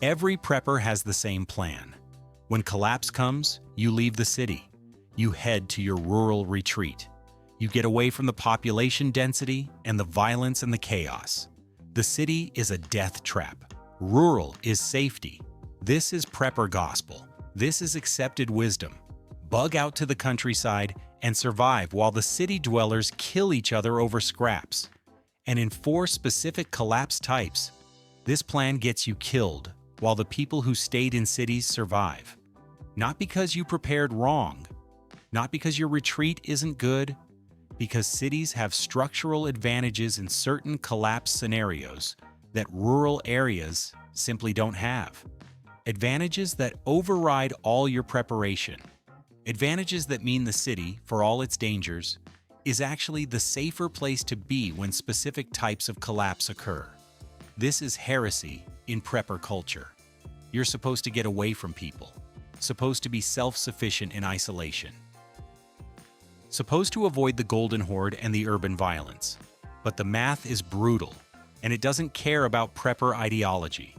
Every prepper has the same plan. When collapse comes, you leave the city. You head to your rural retreat. You get away from the population density and the violence and the chaos. The city is a death trap. Rural is safety. This is prepper gospel. This is accepted wisdom. Bug out to the countryside and survive while the city dwellers kill each other over scraps. And in 4 specific collapse types, this plan gets you killed while the people who stayed in cities survive. Not because you prepared wrong, not because your retreat isn't good, because cities have structural advantages in certain collapse scenarios that rural areas simply don't have. Advantages that override all your preparation. Advantages that mean the city, for all its dangers, is actually the safer place to be when specific types of collapse occur. This is heresy in prepper culture. You're supposed to get away from people, supposed to be self-sufficient in isolation, supposed to avoid the golden horde and the urban violence. But the math is brutal, and it doesn't care about prepper ideology.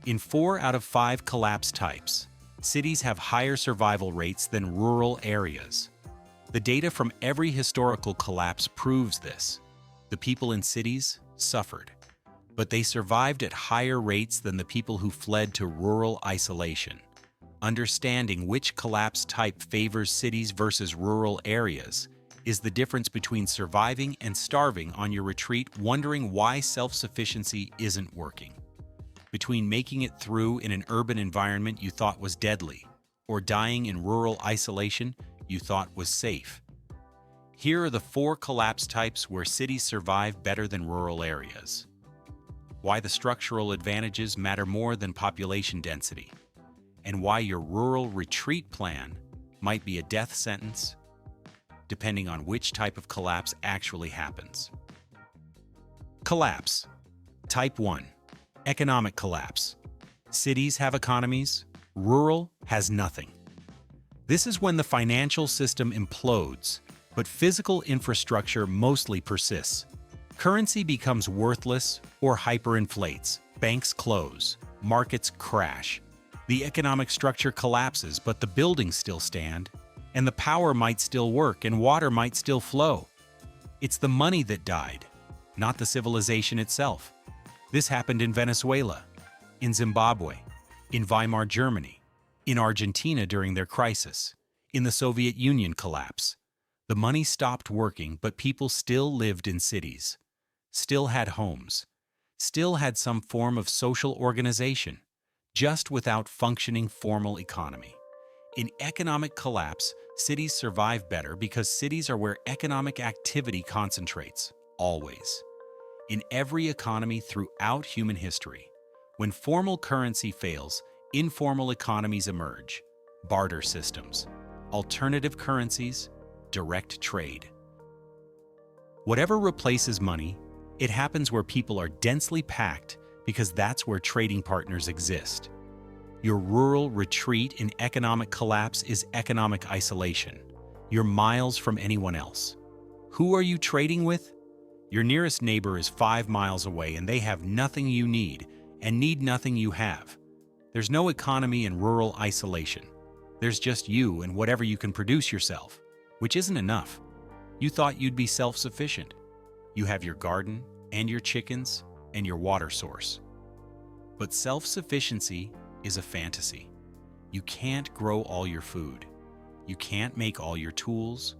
In 4 out of 5 collapse types, cities have higher survival rates than rural areas. The data from every historical collapse proves this. The people in cities suffered, but they survived at higher rates than the people who fled to rural isolation. Understanding which collapse type favors cities versus rural areas is the difference between surviving and starving on your retreat, wondering why self-sufficiency isn't working. Between making it through in an urban environment you thought was deadly, or dying in rural isolation you thought was safe. Here are the 4 collapse types where cities survive better than rural areas. Why the structural advantages matter more than population density, and why your rural retreat plan might be a death sentence, depending on which type of collapse actually happens. Collapse. Type 1. Economic collapse. Cities have economies, rural has nothing. This is when the financial system implodes, but physical infrastructure mostly persists. Currency becomes worthless or hyperinflates, banks close, markets crash. The economic structure collapses, but the buildings still stand, and the power might still work and water might still flow. It's the money that died, not the civilization itself. This happened in Venezuela, in Zimbabwe, in Weimar Germany, in Argentina during their crisis, in the Soviet Union collapse. The money stopped working, but people still lived in cities, still had homes, still had some form of social organization, just without functioning formal economy. In economic collapse, cities survive better because cities are where economic activity concentrates, always. In every economy throughout human history, when formal currency fails, informal economies emerge, barter systems, alternative currencies, direct trade. Whatever replaces money, it happens where people are densely packed because that's where trading partners exist. Your rural retreat in economic collapse is economic isolation. You're miles from anyone else. Who are you trading with? Your nearest neighbor is 5 miles away and they have nothing you need and need nothing you have. There's no economy in rural isolation. There's just you and whatever you can produce yourself, which isn't enough. You thought you'd be self-sufficient. You have your garden and your chickens and your water source. But self-sufficiency is a fantasy. You can't grow all your food. You can't make all your tools.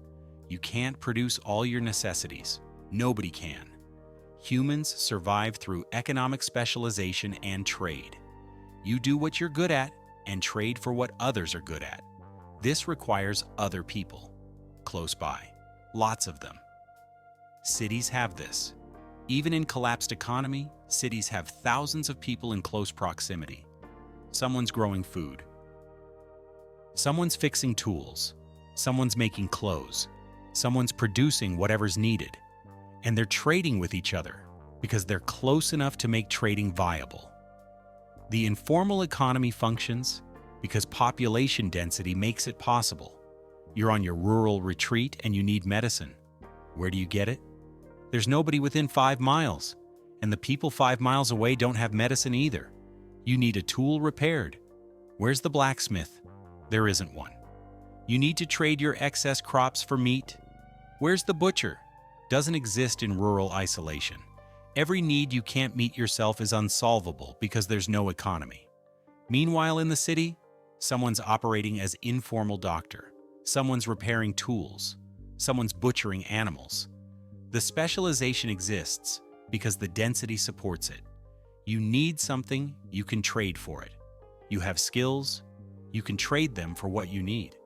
You can't produce all your necessities. Nobody can. Humans survive through economic specialization and trade. You do what you're good at and trade for what others are good at. This requires other people, close by, lots of them. Cities have this. Even in collapsed economy, cities have thousands of people in close proximity. Someone's growing food. Someone's fixing tools. Someone's making clothes. Someone's producing whatever's needed. And they're trading with each other because they're close enough to make trading viable. The informal economy functions because population density makes it possible. You're on your rural retreat and you need medicine. Where do you get it? There's nobody within 5 miles, and the people 5 miles away don't have medicine either. You need a tool repaired. Where's the blacksmith? There isn't one. You need to trade your excess crops for meat. Where's the butcher? Doesn't exist in rural isolation. Every need you can't meet yourself is unsolvable because there's no economy. Meanwhile, in the city, someone's operating as informal doctor. Someone's repairing tools. Someone's butchering animals. The specialization exists because the density supports it. You need something, you can trade for it. You have skills, you can trade them for what you need.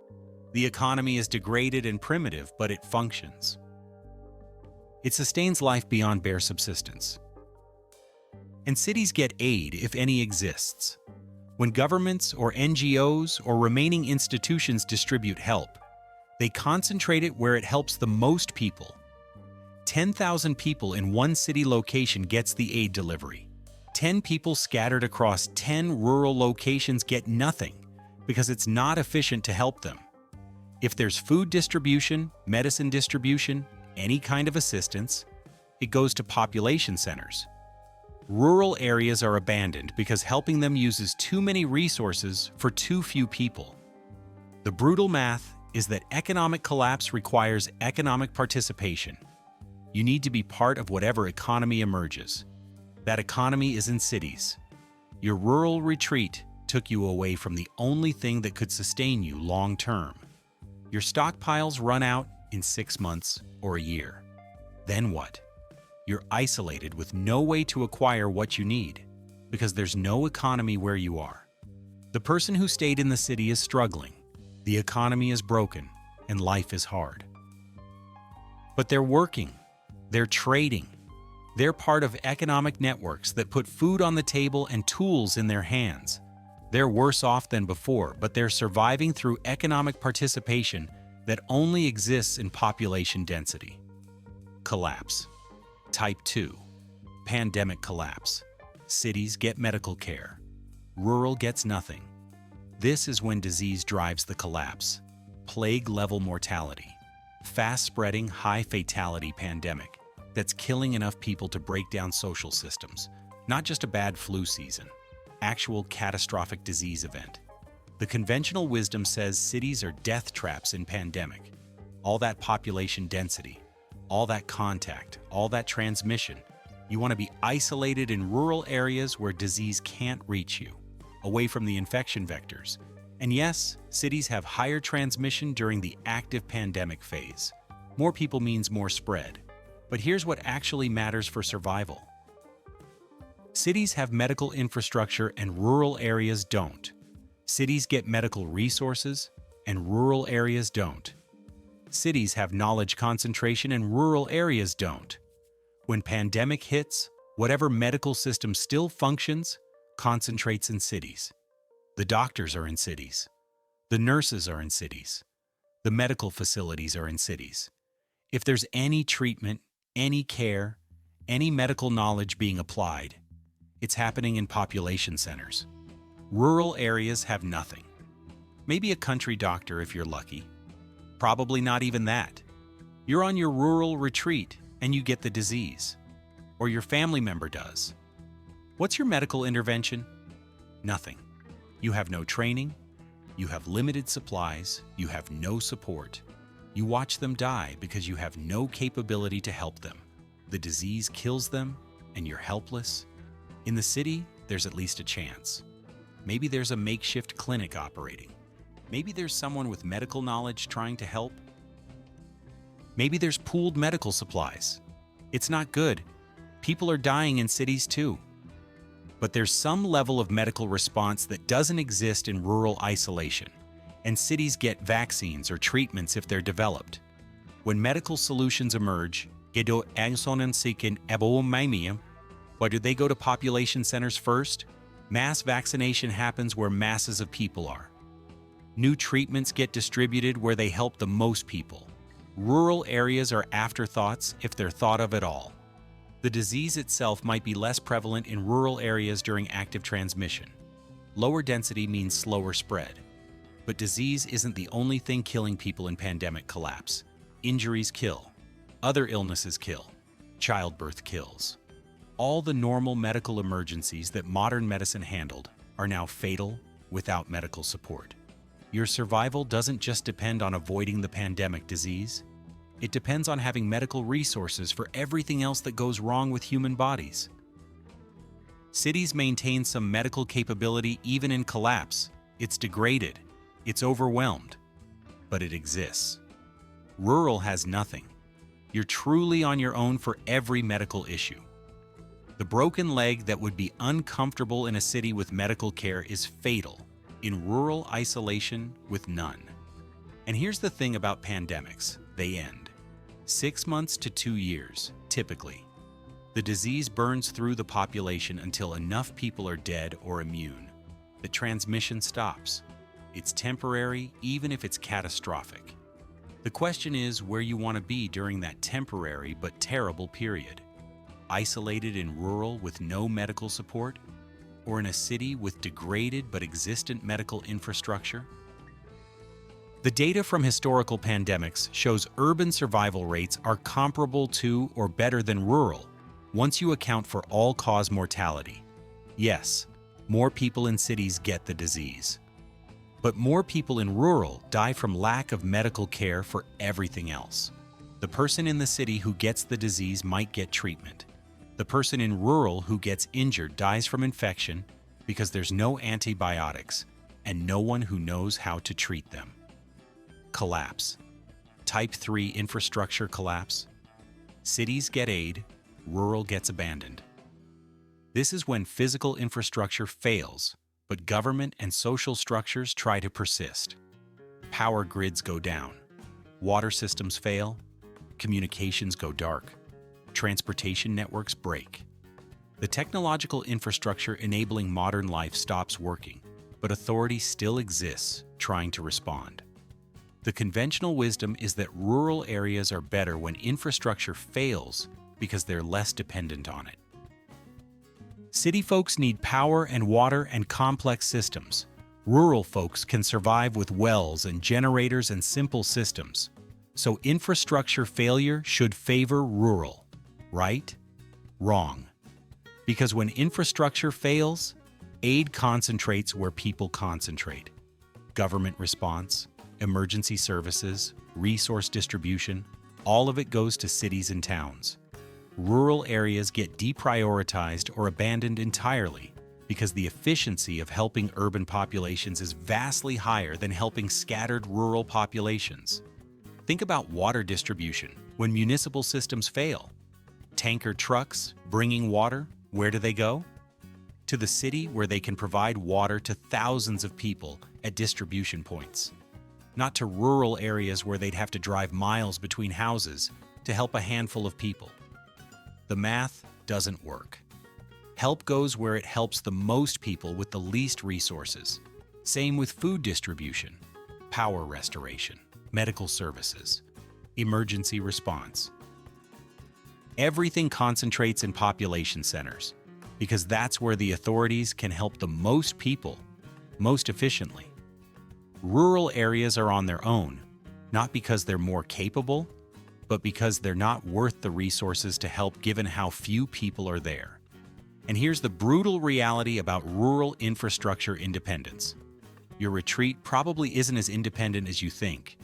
The economy is degraded and primitive, but it functions. It sustains life beyond bare subsistence. And cities get aid, if any exists. When governments or NGOs or remaining institutions distribute help, they concentrate it where it helps the most people. 10,000 people in one city location gets the aid delivery. 10 people scattered across 10 rural locations get nothing because it's not efficient to help them. If there's food distribution, medicine distribution, any kind of assistance, it goes to population centers. Rural areas are abandoned because helping them uses too many resources for too few people. The brutal math is that economic collapse requires economic participation. You need to be part of whatever economy emerges. That economy is in cities. Your rural retreat took you away from the only thing that could sustain you long term. Your stockpiles run out in 6 months or a year. Then what? You're isolated with no way to acquire what you need because there's no economy where you are. The person who stayed in the city is struggling. The economy is broken and life is hard. But they're working. They're trading. They're part of economic networks that put food on the table and tools in their hands. They're worse off than before, but they're surviving through economic participation that only exists in population density. Collapse. Type 2. Pandemic collapse. Cities get medical care. Rural gets nothing. This is when disease drives the collapse. Plague-level mortality. Fast-spreading, high-fatality pandemic that's killing enough people to break down social systems. Not just a bad flu season. Actual catastrophic disease event. The conventional wisdom says cities are death traps in pandemic. All that population density, all that contact, all that transmission. You want to be isolated in rural areas where disease can't reach you, away from the infection vectors. And yes, cities have higher transmission during the active pandemic phase. More people means more spread. But here's what actually matters for survival. Cities have medical infrastructure and rural areas don't. Cities get medical resources and rural areas don't. Cities have knowledge concentration and rural areas don't. When pandemic hits, whatever medical system still functions concentrates in cities. The doctors are in cities. The nurses are in cities. The medical facilities are in cities. If there's any treatment, any care, any medical knowledge being applied, it's happening in population centers. Rural areas have nothing. Maybe a country doctor if you're lucky. Probably not even that. You're on your rural retreat and you get the disease. Or your family member does. What's your medical intervention? Nothing. You have no training. You have limited supplies. You have no support. You watch them die because you have no capability to help them. The disease kills them and you're helpless. In the city, there's at least a chance. Maybe there's a makeshift clinic operating. Maybe there's someone with medical knowledge trying to help. Maybe there's pooled medical supplies. It's not good. People are dying in cities too. But there's some level of medical response that doesn't exist in rural isolation, and cities get vaccines or treatments if they're developed. When medical solutions emerge, why do they go to population centers first? Mass vaccination happens where masses of people are. New treatments get distributed where they help the most people. Rural areas are afterthoughts if they're thought of at all. The disease itself might be less prevalent in rural areas during active transmission. Lower density means slower spread. But disease isn't the only thing killing people in pandemic collapse. Injuries kill. Other illnesses kill. Childbirth kills. All the normal medical emergencies that modern medicine handled are now fatal without medical support. Your survival doesn't just depend on avoiding the pandemic disease. It depends on having medical resources for everything else that goes wrong with human bodies. Cities maintain some medical capability even in collapse. It's degraded. It's overwhelmed. But it exists. Rural has nothing. You're truly on your own for every medical issue. The broken leg that would be uncomfortable in a city with medical care is fatal in rural isolation with none. And here's the thing about pandemics. They end. 6 months to 2 years, typically. The disease burns through the population until enough people are dead or immune. The transmission stops. It's temporary, even if it's catastrophic. The question is where you want to be during that temporary but terrible period. Isolated in rural with no medical support, or in a city with degraded but existent medical infrastructure? The data from historical pandemics shows urban survival rates are comparable to or better than rural once you account for all-cause mortality. Yes, more people in cities get the disease. But more people in rural die from lack of medical care for everything else. The person in the city who gets the disease might get treatment. The person in rural who gets injured dies from infection because there's no antibiotics and no one who knows how to treat them. Collapse. Type 3 infrastructure collapse. Cities get aid, rural gets abandoned. This is when physical infrastructure fails, but government and social structures try to persist. Power grids go down. Water systems fail. Communications go dark. Transportation networks break. The technological infrastructure enabling modern life stops working, but authority still exists trying to respond. The conventional wisdom is that rural areas are better when infrastructure fails because they're less dependent on it. City folks need power and water and complex systems. Rural folks can survive with wells and generators and simple systems. So infrastructure failure should favor rural. Right? Wrong. Because when infrastructure fails, aid concentrates where people concentrate. Government response, emergency services, resource distribution, all of it goes to cities and towns. Rural areas get deprioritized or abandoned entirely because the efficiency of helping urban populations is vastly higher than helping scattered rural populations. Think about water distribution when municipal systems fail. Tanker trucks bringing water, where do they go? To the city where they can provide water to thousands of people at distribution points. Not to rural areas where they'd have to drive miles between houses to help a handful of people. The math doesn't work. Help goes where it helps the most people with the least resources. Same with food distribution, power restoration, medical services, emergency response. Everything concentrates in population centers because that's where the authorities can help the most people most efficiently. Rural areas are on their own, not because they're more capable, but because they're not worth the resources to help given how few people are there. And here's the brutal reality about rural infrastructure independence. Your retreat probably isn't as independent as you think.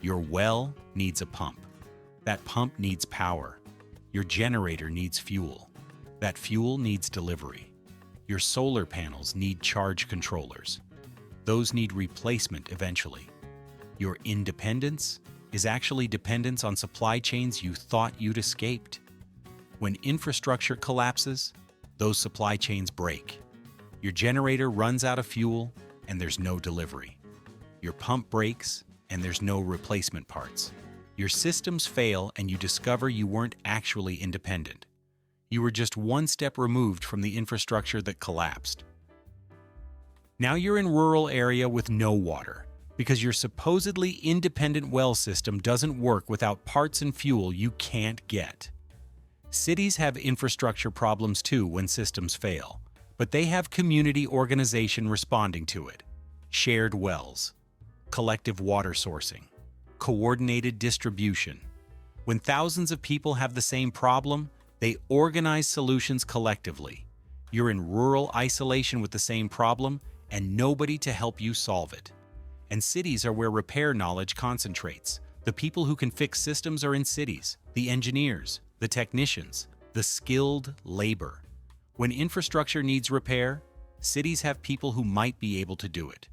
Your well needs a pump. That pump needs power. Your generator needs fuel. That fuel needs delivery. Your solar panels need charge controllers. Those need replacement eventually. Your independence is actually dependence on supply chains you thought you'd escaped. When infrastructure collapses, those supply chains break. Your generator runs out of fuel and there's no delivery. Your pump breaks and there's no replacement parts. Your systems fail and you discover you weren't actually independent. You were just one step removed from the infrastructure that collapsed. Now you're in a rural area with no water because your supposedly independent well system doesn't work without parts and fuel you can't get. Cities have infrastructure problems too when systems fail, but they have community organization responding to it. Shared wells, collective water sourcing, coordinated distribution. When thousands of people have the same problem, They organize solutions collectively. You're in rural isolation with the same problem and nobody to help you solve it. And cities are where repair knowledge concentrates. The people who can fix systems are in cities, the engineers, the technicians, the skilled labor. When infrastructure needs repair, cities have people who might be able to do it.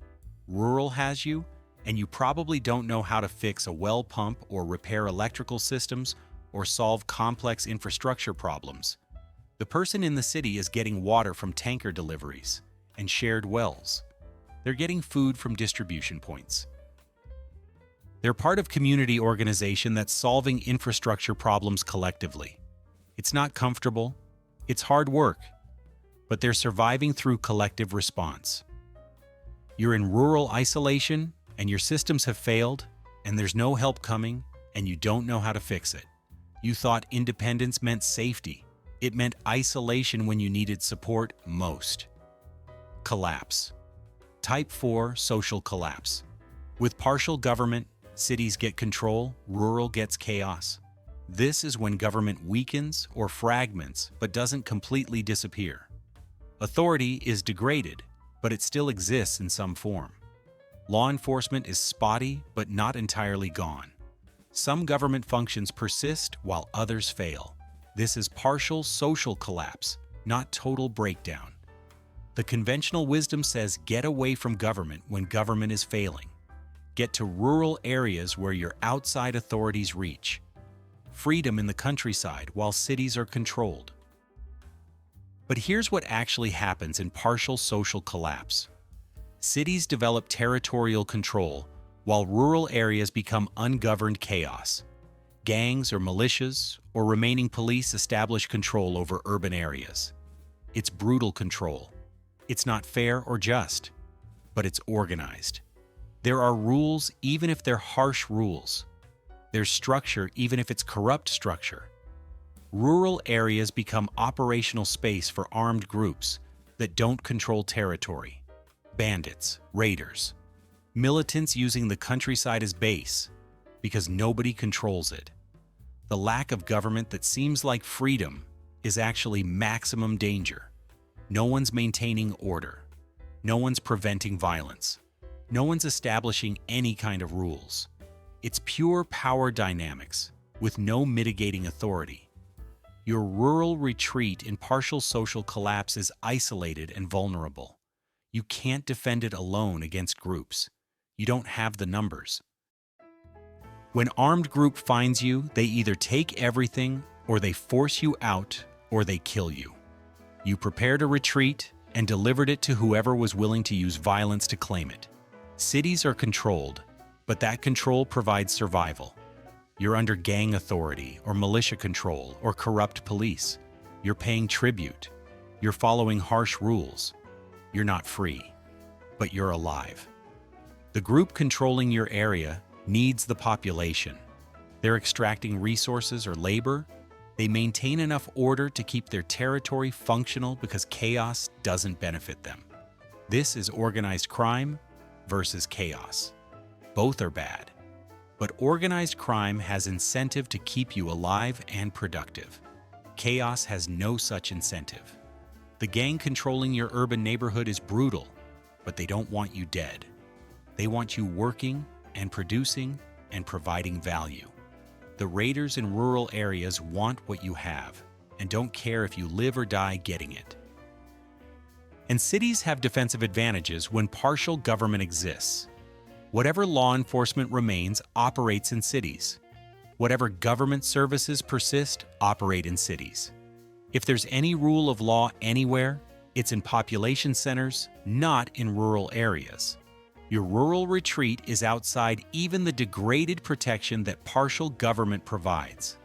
Rural has you, and you probably don't know how to fix a well pump or repair electrical systems or solve complex infrastructure problems. The person in the city is getting water from tanker deliveries and shared wells. They're getting food from distribution points. They're part of community organization that's solving infrastructure problems collectively. It's not comfortable, it's hard work, but they're surviving through collective response. You're in rural isolation, and your systems have failed, and there's no help coming, and you don't know how to fix it. You thought independence meant safety. It meant isolation when you needed support most. Collapse. Type 4 social collapse. With partial government, cities get control, rural gets chaos. This is when government weakens or fragments but doesn't completely disappear. Authority is degraded, but it still exists in some form. Law enforcement is spotty but not entirely gone. Some government functions persist while others fail. This is partial social collapse, not total breakdown. The conventional wisdom says get away from government when government is failing. Get to rural areas where your outside authorities reach. Freedom in the countryside while cities are controlled. But here's what actually happens in partial social collapse. Cities develop territorial control while rural areas become ungoverned chaos. Gangs or militias or remaining police establish control over urban areas. It's brutal control. It's not fair or just, but it's organized. There are rules even if they're harsh rules. There's structure even if it's corrupt structure. Rural areas become operational space for armed groups that don't control territory. Bandits, raiders, militants using the countryside as base because nobody controls it. The lack of government that seems like freedom is actually maximum danger. No one's maintaining order. No one's preventing violence. No one's establishing any kind of rules. It's pure power dynamics with no mitigating authority. Your rural retreat in partial social collapse is isolated and vulnerable. You can't defend it alone against groups. You don't have the numbers. When armed group finds you, they either take everything, or they force you out, or they kill you. You prepared a retreat and delivered it to whoever was willing to use violence to claim it. Cities are controlled, but that control provides survival. You're under gang authority or militia control or corrupt police. You're paying tribute. You're following harsh rules. You're not free, but you're alive. The group controlling your area needs the population. They're extracting resources or labor. They maintain enough order to keep their territory functional because chaos doesn't benefit them. This is organized crime versus chaos. Both are bad. But organized crime has incentive to keep you alive and productive. Chaos has no such incentive. The gang controlling your urban neighborhood is brutal, but they don't want you dead. They want you working and producing and providing value. The raiders in rural areas want what you have and don't care if you live or die getting it. And cities have defensive advantages when partial government exists. Whatever law enforcement remains operates in cities. Whatever government services persist operate in cities. If there's any rule of law anywhere, it's in population centers, not in rural areas. Your rural retreat is outside even the degraded protection that partial government provides.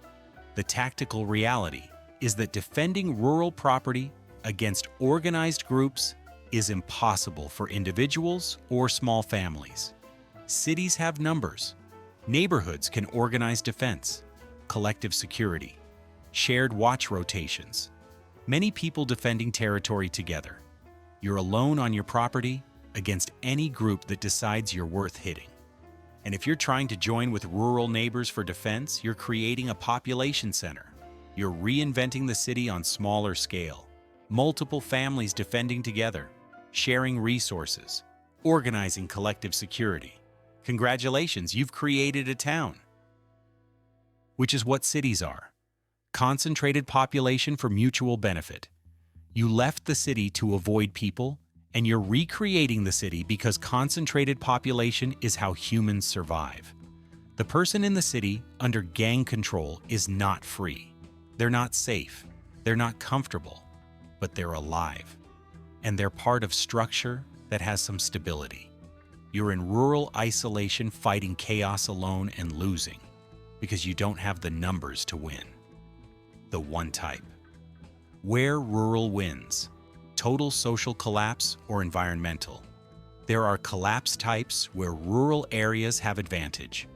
The tactical reality is that defending rural property against organized groups is impossible for individuals or small families. Cities have numbers. Neighborhoods can organize defense, collective security, shared watch rotations. Many people defending territory together. You're alone on your property against any group that decides you're worth hitting. And if you're trying to join with rural neighbors for defense, you're creating a population center. You're reinventing the city on smaller scale. Multiple families defending together, sharing resources, organizing collective security. Congratulations, you've created a town. Which is what cities are. Concentrated population for mutual benefit. You left the city to avoid people, and you're recreating the city because concentrated population is how humans survive. The person in the city under gang control is not free. They're not safe. They're not comfortable, but they're alive. And they're part of structure that has some stability. You're in rural isolation fighting chaos alone and losing because you don't have the numbers to win. The one type. Where rural wins, total social collapse or environmental. There are collapse types where rural areas have advantage.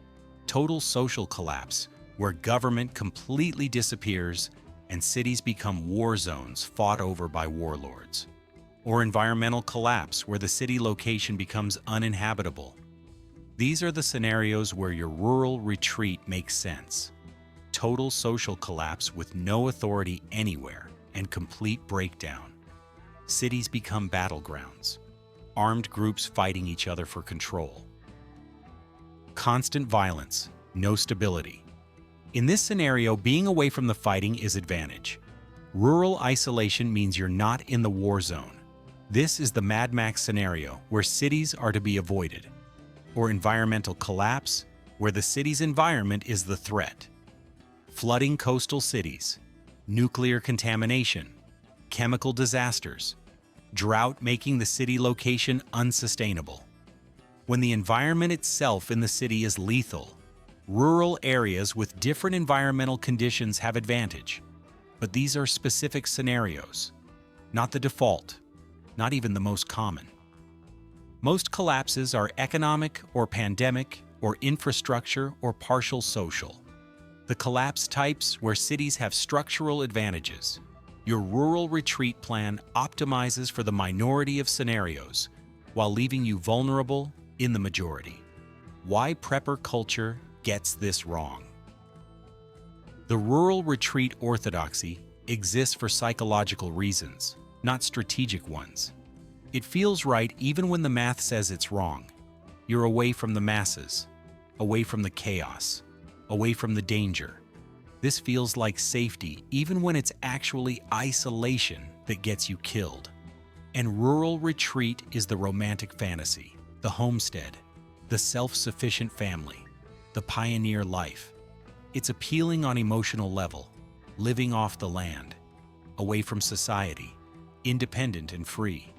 Total social collapse, where government completely disappears and cities become war zones fought over by warlords. Or environmental collapse, where the city location becomes uninhabitable. These are the scenarios where your rural retreat makes sense. Total social collapse with no authority anywhere and complete breakdown. Cities become battlegrounds. Armed groups fighting each other for control. Constant violence, no stability. In this scenario, being away from the fighting is advantage. Rural isolation means you're not in the war zone. This is the Mad Max scenario where cities are to be avoided. Or environmental collapse, where the city's environment is the threat. Flooding coastal cities, nuclear contamination, chemical disasters, drought making the city location unsustainable. When the environment itself in the city is lethal, rural areas with different environmental conditions have advantage. But these are specific scenarios, not the default, not even the most common. Most collapses are economic or pandemic or infrastructure or partial social. The collapse types where cities have structural advantages. Your rural retreat plan optimizes for the minority of scenarios while leaving you vulnerable in the majority. Why prepper culture gets this wrong. The rural retreat orthodoxy exists for psychological reasons, not strategic ones. It feels right even when the math says it's wrong. You're away from the masses, away from the chaos, away from the danger. This feels like safety even when it's actually isolation that gets you killed. And rural retreat is the romantic fantasy, the homestead, the self-sufficient family, the pioneer life. It's appealing on emotional level, living off the land, away from society, independent and free.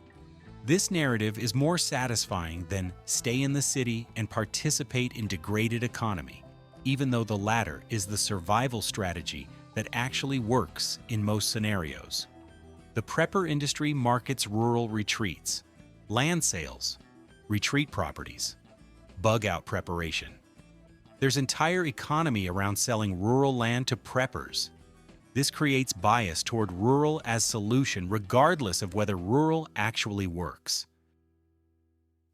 This narrative is more satisfying than stay in the city and participate in degraded economy, even though the latter is the survival strategy that actually works in most scenarios. The prepper industry markets rural retreats, land sales, retreat properties, bug-out preparation. There's entire economy around selling rural land to preppers. This creates bias toward rural as solution regardless of whether rural actually works.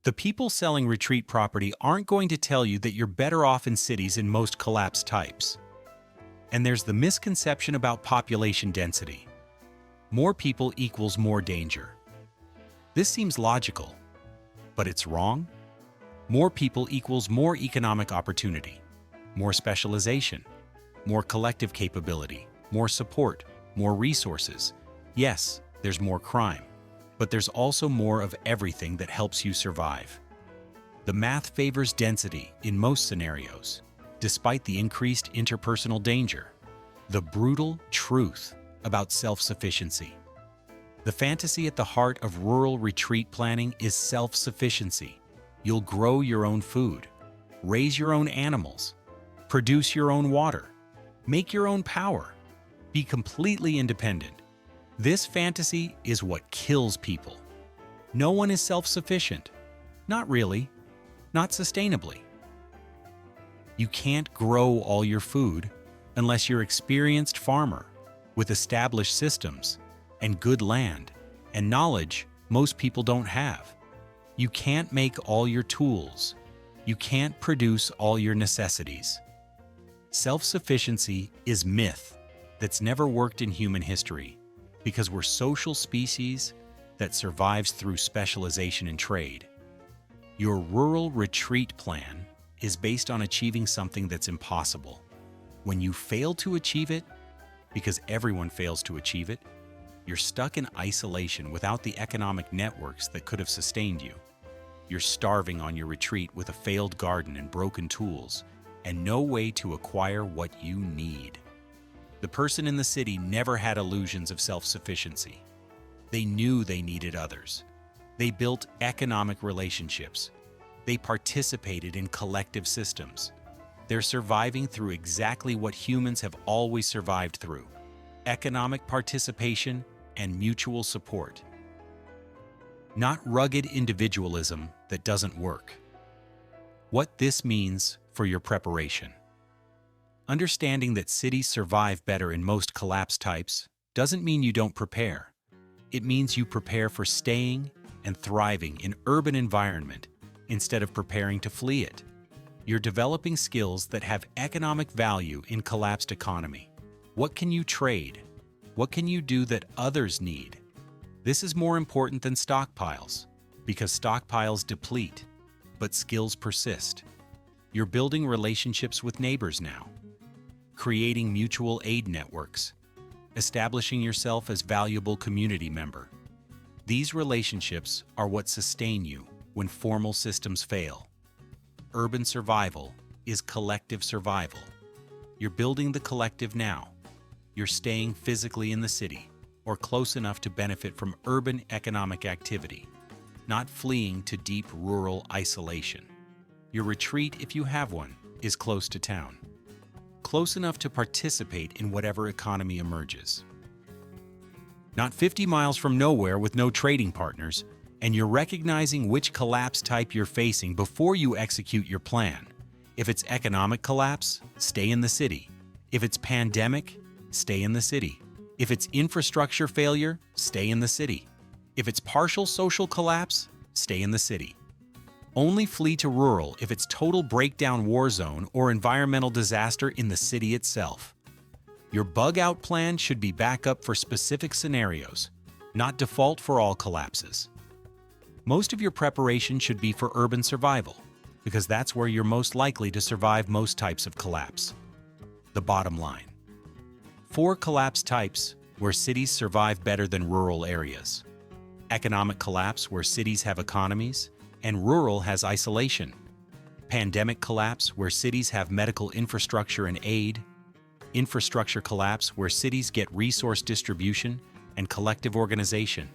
The people selling retreat property aren't going to tell you that you're better off in cities in most collapse types. And there's the misconception about population density. More people equals more danger. This seems logical, but it's wrong. More people equals more economic opportunity, more specialization, more collective capability, more support, more resources. Yes, there's more crime, but there's also more of everything that helps you survive. The math favors density in most scenarios, despite the increased interpersonal danger. The brutal truth about self-sufficiency. The fantasy at the heart of rural retreat planning is self-sufficiency. You'll grow your own food, raise your own animals, produce your own water, make your own power, be completely independent. This fantasy is what kills people. No one is self-sufficient. Not really. Not sustainably. You can't grow all your food unless you're an experienced farmer with established systems and good land and knowledge most people don't have. You can't make all your tools. You can't produce all your necessities. Self-sufficiency is myth that's never worked in human history because we're social species that survives through specialization in trade. Your rural retreat plan is based on achieving something that's impossible. When you fail to achieve it, because everyone fails to achieve it, you're stuck in isolation without the economic networks that could have sustained you. You're starving on your retreat with a failed garden and broken tools, and no way to acquire what you need. The person in the city never had illusions of self-sufficiency. They knew they needed others. They built economic relationships. They participated in collective systems. They're surviving through exactly what humans have always survived through: economic participation and mutual support. Not rugged individualism that doesn't work. What this means for your preparation. Understanding that cities survive better in most collapse types doesn't mean you don't prepare. It means you prepare for staying and thriving in urban environment instead of preparing to flee it. You're developing skills that have economic value in collapsed economy. What can you trade? What can you do that others need? This is more important than stockpiles, because stockpiles deplete, but skills persist. You're building relationships with neighbors now, creating mutual aid networks, establishing yourself as valuable community member. These relationships are what sustain you when formal systems fail. Urban survival is collective survival. You're building the collective now. You're staying physically in the city or close enough to benefit from urban economic activity, not fleeing to deep rural isolation. Your retreat, if you have one, is close to town, close enough to participate in whatever economy emerges. Not 50 miles from nowhere with no trading partners, and you're recognizing which collapse type you're facing before you execute your plan. If it's economic collapse, stay in the city. If it's pandemic, stay in the city. If it's infrastructure failure, stay in the city. If it's partial social collapse, stay in the city. Only flee to rural if it's total breakdown war zone or environmental disaster in the city itself. Your bug-out plan should be backup for specific scenarios, not default for all collapses. Most of your preparation should be for urban survival, because that's where you're most likely to survive most types of collapse. The bottom line: 4 collapse types where cities survive better than rural areas. Economic collapse where cities have economies and rural has isolation. Pandemic collapse where cities have medical infrastructure and aid. Infrastructure collapse where cities get resource distribution and collective organization.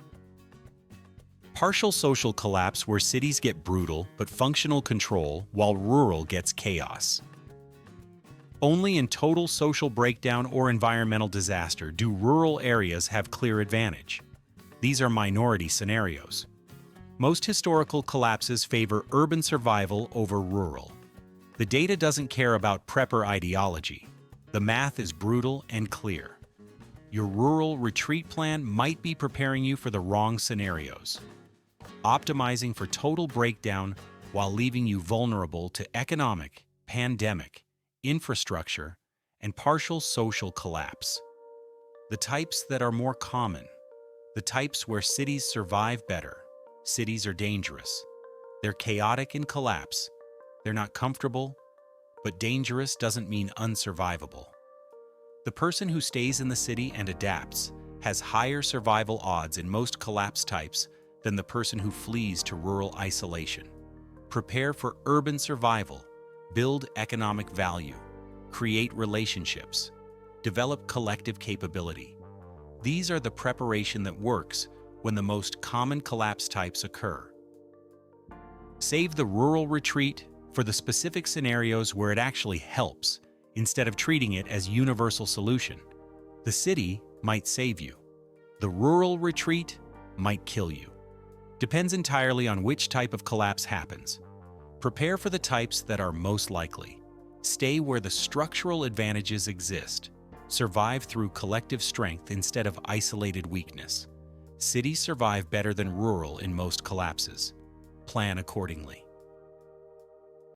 Partial social collapse where cities get brutal but functional control while rural gets chaos. Only in total social breakdown or environmental disaster do rural areas have clear advantage. These are minority scenarios. Most historical collapses favor urban survival over rural. The data doesn't care about prepper ideology. The math is brutal and clear. Your rural retreat plan might be preparing you for the wrong scenarios, optimizing for total breakdown while leaving you vulnerable to economic, pandemic, infrastructure, and partial social collapse. The types that are more common. The types where cities survive better. Cities are dangerous. They're chaotic in collapse. They're not comfortable, but dangerous doesn't mean unsurvivable. The person who stays in the city and adapts has higher survival odds in most collapse types than the person who flees to rural isolation. Prepare for urban survival, build economic value, create relationships, develop collective capability. These are the preparation that works when the most common collapse types occur. Save the rural retreat for the specific scenarios where it actually helps, instead of treating it as universal solution. The city might save you. The rural retreat might kill you. Depends entirely on which type of collapse happens. Prepare for the types that are most likely. Stay where the structural advantages exist. Survive through collective strength instead of isolated weakness. Cities survive better than rural in most collapses. Plan accordingly.